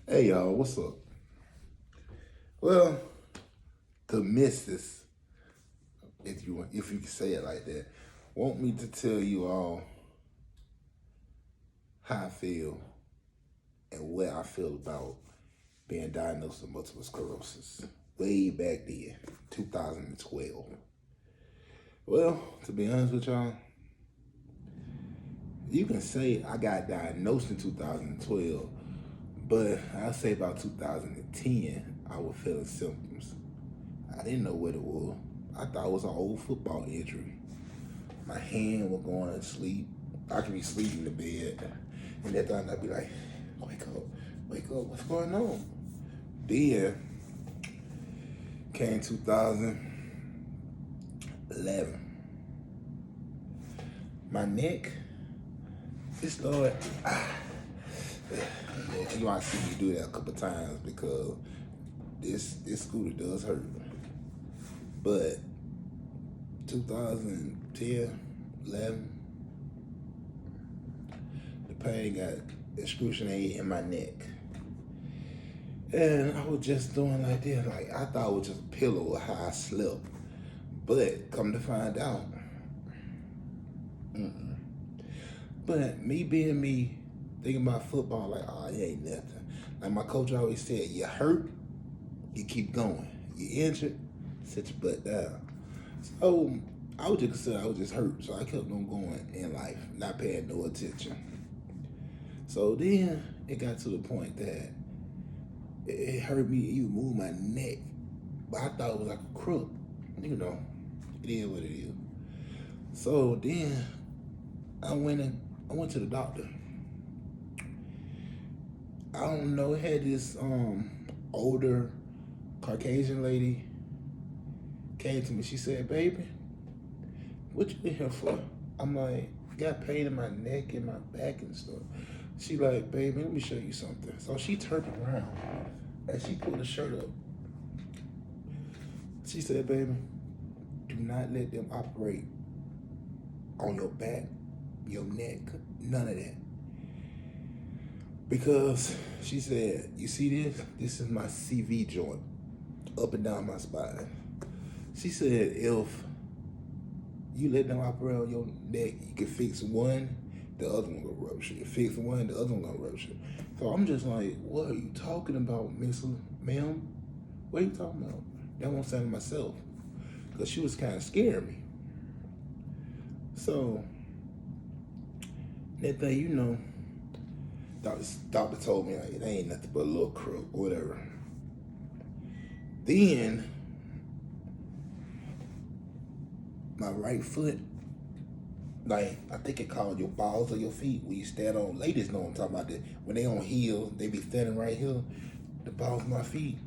Hey y'all, what's up? Well, the missus, if you can say it like that, want me to tell you all how I feel and what I feel about being diagnosed with multiple sclerosis. Way back then, 2012. Well, to be honest with y'all, you can say I got diagnosed in 2012, but I'll say about 2010, I was feeling symptoms. I didn't know what it was. I thought it was an old football injury. My hand was going to sleep. I could be sleeping in the bed. And that time I'd be like, wake up, what's going on? Then came 2011. My neck, it started, you might see me do that a couple times because this scooter does hurt. But 2010, 11, the pain got excruciating in my neck. And I was just doing like this, like I thought it was just a pillow how I slept. But come to find out, but me being me, thinking about football, like, oh, it ain't nothing. Like my coach always said, you hurt, you keep going. You injured, sit your butt down. So I was just considered I was just hurt, so I kept on going in life, not paying no attention. So then it got to the point that it hurt me to even move my neck, but I thought it was like a crook. You know, it is what it is. So then I went to the doctor. I don't know, it had this older Caucasian lady came to me. She said, baby, what you in here for? I'm like, got pain in my neck and my back and stuff. She like, baby, let me show you something. So she turned around and she pulled the shirt up. She said, baby, do not let them operate on your back, your neck, none of that. Because she said, you see this? This is my CV joint, up and down my spine. She said, if you let them operate on your neck, you can fix one, the other one gonna rupture. You fix one, the other one gonna rupture. So I'm just like, what are you talking about, ma'am? What are you talking about? That won't sound to myself. Because she was kind of scaring me. So, that thing, you know, doctor told me, like, it ain't nothing but a little crook, whatever. Then, my right foot, like, I think it called your balls of your feet, when you stand on, ladies know what I'm talking about, that when they on heels, they be standing right here, the balls of my feet.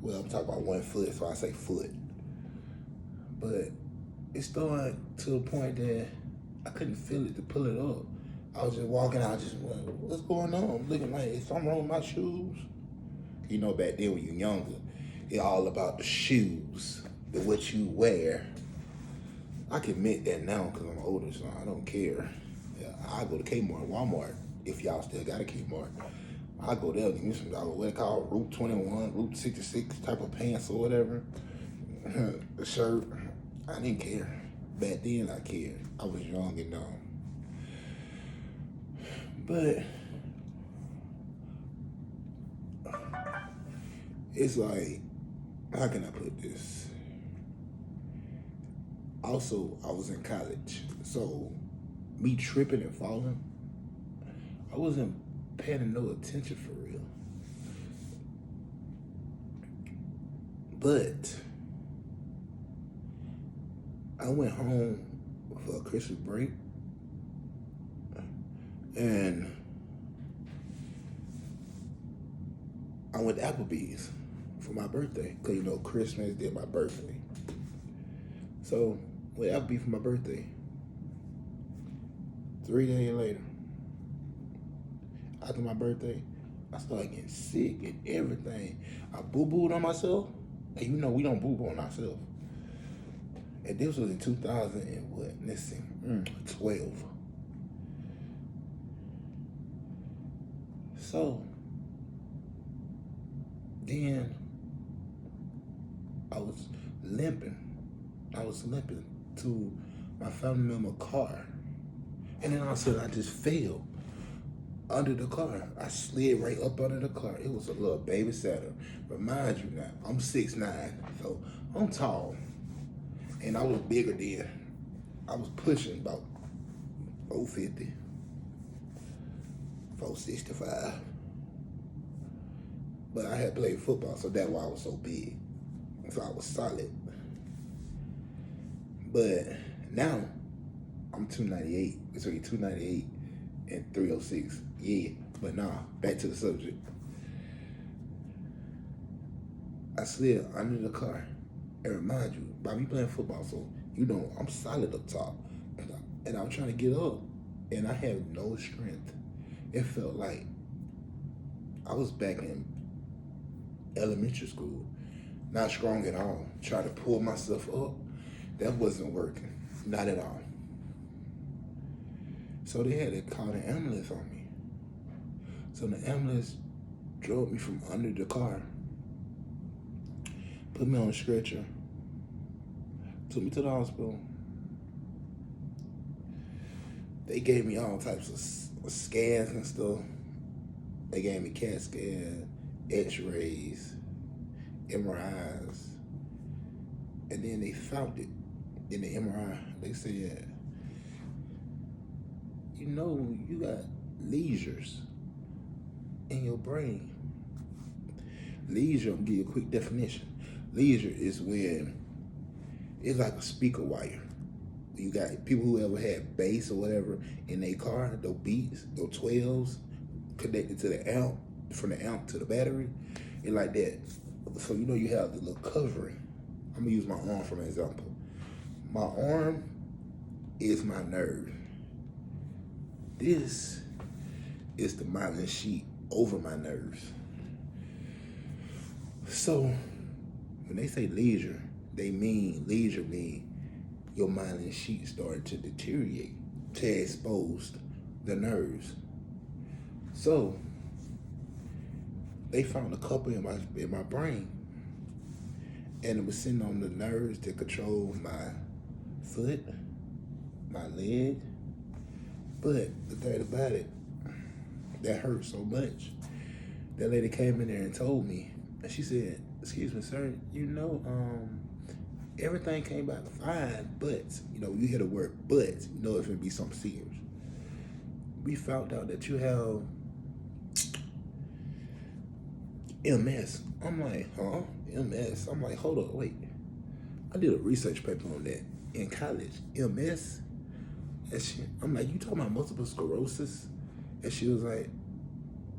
Well, I'm talking about one foot, so I say foot. But it started to a point that I couldn't feel it to pull it up. I was just walking out, just like, what's going on? I'm looking like, is something wrong with my shoes? You know, back then when you're younger, it's all about the shoes, what you wear. I can admit that now because I'm older, so I don't care. Yeah, I go to Kmart, Walmart, if y'all still got a Kmart. I go there, give me some, what they call Route 21, Route 66 type of pants or whatever. The shirt, I didn't care. Back then I cared. I was young and dumb. But it's like, how can I put this? Also, I was in college, so me tripping and falling, I wasn't paying no attention for real. But I went home for a Christmas break, and I went to Applebee's for my birthday, because you know Christmas, then my birthday. So, went to Applebee's for my birthday. 3 days later, after my birthday, I started getting sick and everything. I boo-booed on myself, and you know we don't boo-boo on ourselves. And this was in 2000 and what? Let's see, 12. So then I was limping. I was limping to my family member's car. And then all of a sudden I just fell under the car. I slid right up under the car. It was a little baby Saturn. Remind you now, I'm 6'9", so I'm tall. And I was bigger then. I was pushing about 450, 465. But I had played football, so that's why I was so big. So I was solid. But now, I'm 298, between 298 and 306. Yeah, but nah, back to the subject. I slid under the car. And remind you, by me playing football, so you know I'm solid up top. And I'm trying to get up, and I have no strength. It felt like I was back in elementary school, not strong at all. Trying to pull myself up, that wasn't working, not at all. So they had to call the ambulance on me. So the ambulance drove me from under the car, put me on a stretcher, took me to the hospital. They gave me all types of scans and stuff. They gave me CAT scan, x-rays, MRIs. And then they found it in the MRI. They said, you know, you got lesions in your brain. Lesion, I'll give you a quick definition. Lesion is when it's like a speaker wire. You got people who ever had bass or whatever in their car, those beats, those 12s connected to the amp, from the amp to the battery, and like that. So you know you have the little covering. I'm gonna use my arm for an example. My arm is my nerve. This is the myelin sheet over my nerves. So when they say leisure, leisure mean your myelin sheet started to deteriorate, to expose the nerves. So they found a couple in my brain, and it was sitting on the nerves to control my foot, my leg. But the thing about it, that hurt so much. That lady came in there and told me, and she said, "Excuse me, sir, you know, everything came back fine, but, you know, you hear the word but, you know it's gonna be something serious. We found out that you have MS." I'm like, huh? MS? I'm like, hold on, wait. I did a research paper on that in college. MS? And I'm like, you talking about multiple sclerosis? And she was like,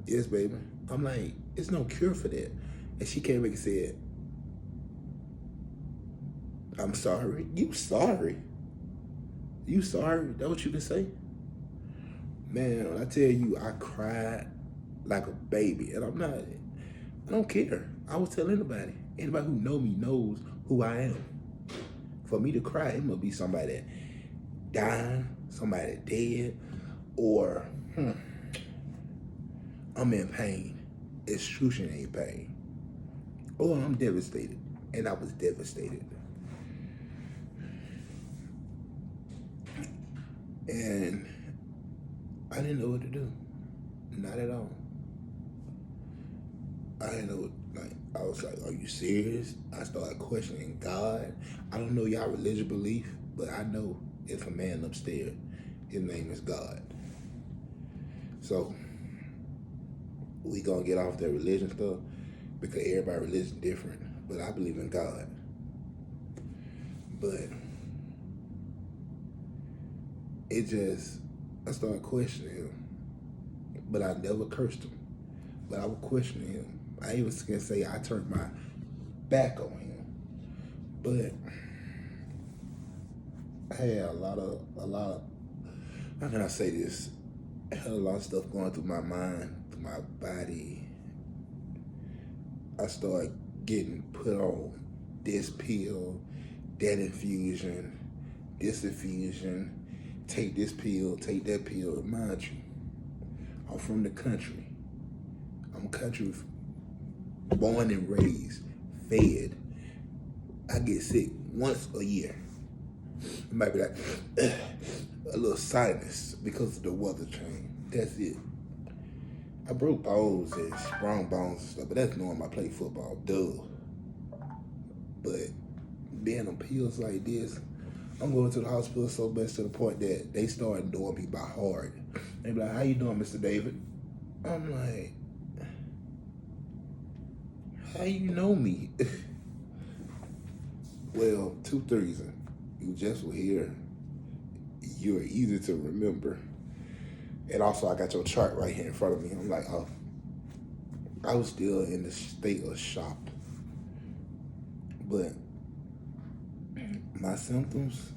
yes, baby. I'm like, it's no cure for that. And she came back and said, I'm sorry. You sorry? You sorry? That what you can say? Man, when I tell you I cried like a baby, and I don't care. I will tell anybody. Anybody who know me knows who I am. For me to cry, it must be somebody that dying, somebody dead, or I'm in pain, excruciating pain, or I'm devastated, and I was devastated. And I didn't know what to do. Not at all. I didn't know, like, I was like, are you serious? I started questioning God. I don't know y'all religious belief, but I know if a man upstairs, his name is God. So we gonna get off that religion stuff because everybody's religion different, but I believe in God. But I started questioning him, but I never cursed him, but I would question him. I even can say I turned my back on him, but I had a lot of, how can I say this? I had a lot of stuff going through my mind, through my body. I started getting put on this pill, that infusion, this infusion, take this pill, take that pill. Mind you, I'm from the country. I'm country born and raised, fed. I get sick once a year. It might be like a little sinus because of the weather change. That's it. I broke bones and sprung bones and stuff, but that's normal. I play football, duh. But being on pills like this, I'm going to the hospital so much to the point that they started doing me by heart. They be like, "How you doing, Mr. David?" I'm like, "How you know me?" Well, two reasons. You just were here. You're easy to remember. And also, I got your chart right here in front of me. I'm like, oh, I was still in the state of shock. But my symptoms,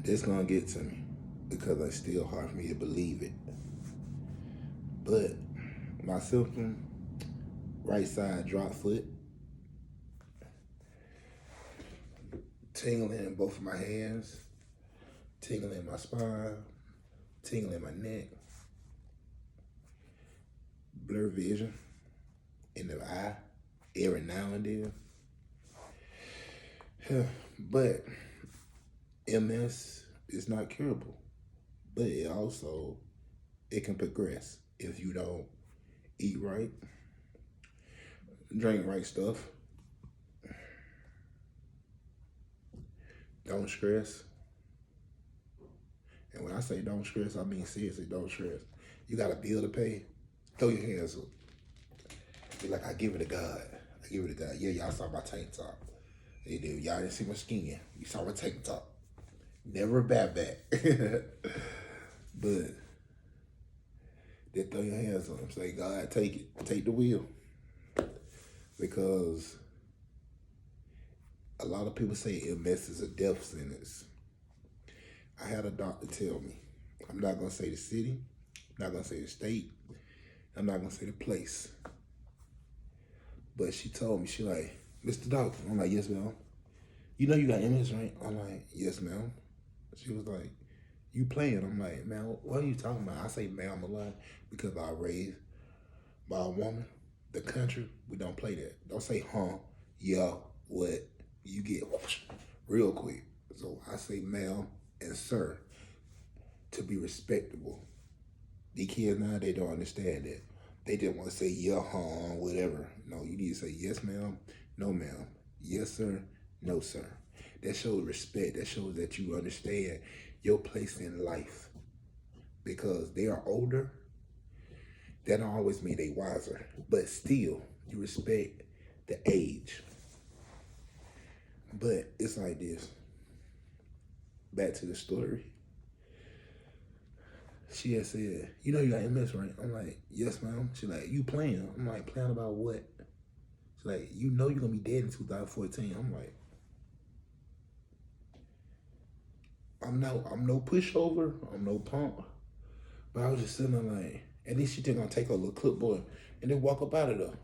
it's gonna get to me because it's still hard for me to believe it. But my symptom, right side drop foot, tingling in both of my hands, tingling in my spine, tingling in my neck, blur vision in the eye every now and then. But MS is not curable, but it can progress if you don't eat right, drink right stuff, don't stress. And when I say don't stress, I mean seriously, don't stress. You got a bill to pay, throw your hands up. Be like, I give it to God. I give it to God. Yeah, y'all saw my tank top. Y'all didn't see my skin. You saw my tank top. Never a bad back. But then throw your hands up and say, God, take it. Take the wheel. Because a lot of people say MS is a death sentence. I had a doctor tell me, I'm not going to say the city, I'm not going to say the state, I'm not going to say the place. But she told me, she like, Mr. Doctor. I'm like, yes, ma'am. You know you got MS, right? I'm like, yes, ma'am. She was like, you playing? I'm like, man, what are you talking about? I say, ma'am, a lot because I was raised by a woman. The country, we don't play that. Don't say, huh, yeah, what? You get whoosh, real quick. So I say, ma'am and sir, to be respectable. The kids now, they don't understand that. They just want to say, yeah, huh, whatever. No, you need to say, yes, ma'am, no, ma'am. Yes, sir, no, sir. That shows respect. That shows that you understand your place in life. Because they are older, that don't always mean they wiser. But still, you respect the age. But it's like this. Back to the story. She had said, you know you got MS, right? I'm like, yes, ma'am. She like, you playing? I'm like, playing about what? She's like, you know you're going to be dead in 2014. I'm like, I'm no pushover. I'm no punk. But I was just sitting there like, and then she just going to take her little clipboard and then walk up out of there.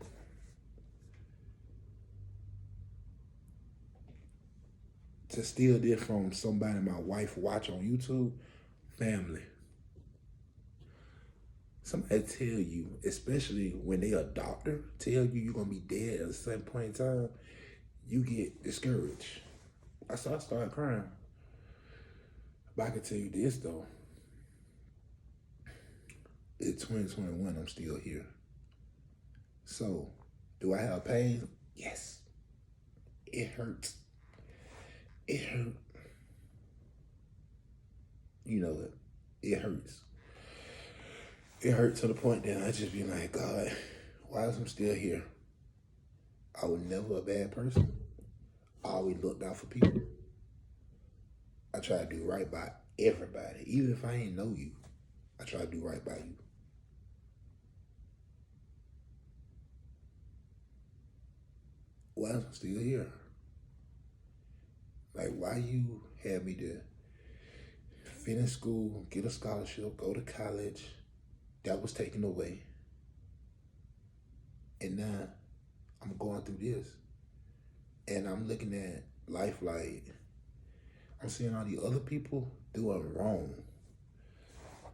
To steal this from somebody my wife watch on YouTube, family. Somebody tell you, especially when they a doctor, tell you you're going to be dead at a certain point in time, you get discouraged. I started crying. But I can tell you this, though. It's 2021, I'm still here. So, do I have pain? Yes. It hurts. It hurt. You know it. It hurts. It hurt to the point that I just be like, God, why is I'm still here? I was never a bad person. I always looked out for people. I try to do right by everybody. Even if I ain't know you, I try to do right by you. Why is I'm still here? Like, why you had me to finish school, get a scholarship, go to college, that was taken away. And now I'm going through this. And I'm looking at life like, I'm seeing all the other people doing wrong.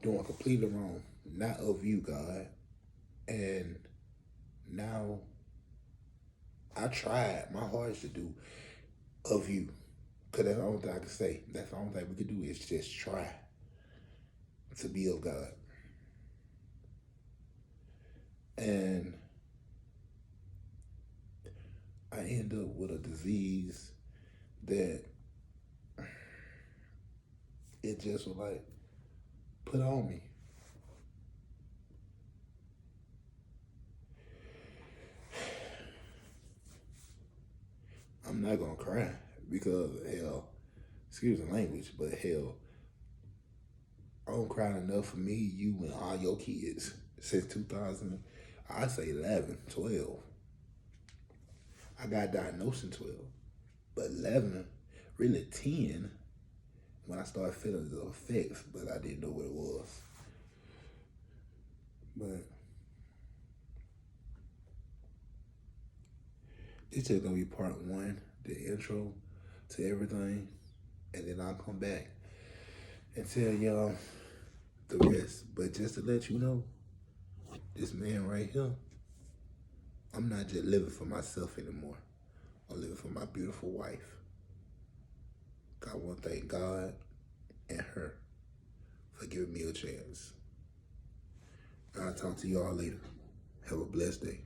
Doing completely wrong. not of you, God. And now I tried my hardest to do of you. Because that's the only thing I can say. That's the only thing we can do is just try to be of God. And I end up with a disease that it just was like put on me. I'm not gonna cry because hell, excuse the language, but hell, I don't cry enough for me, you, and all your kids since 2000. I say 11, 12. I got diagnosed in 12, but 11, really 10, when I started feeling the effects, but I didn't know what it was. But it's just gonna be part one, the intro to everything, and then I'll come back and tell y'all the rest. But just to let you know, this man right here, I'm not just living for myself anymore. I'm living for my beautiful wife. I want to thank God and her for giving me a chance. I'll talk to y'all later. Have a blessed day.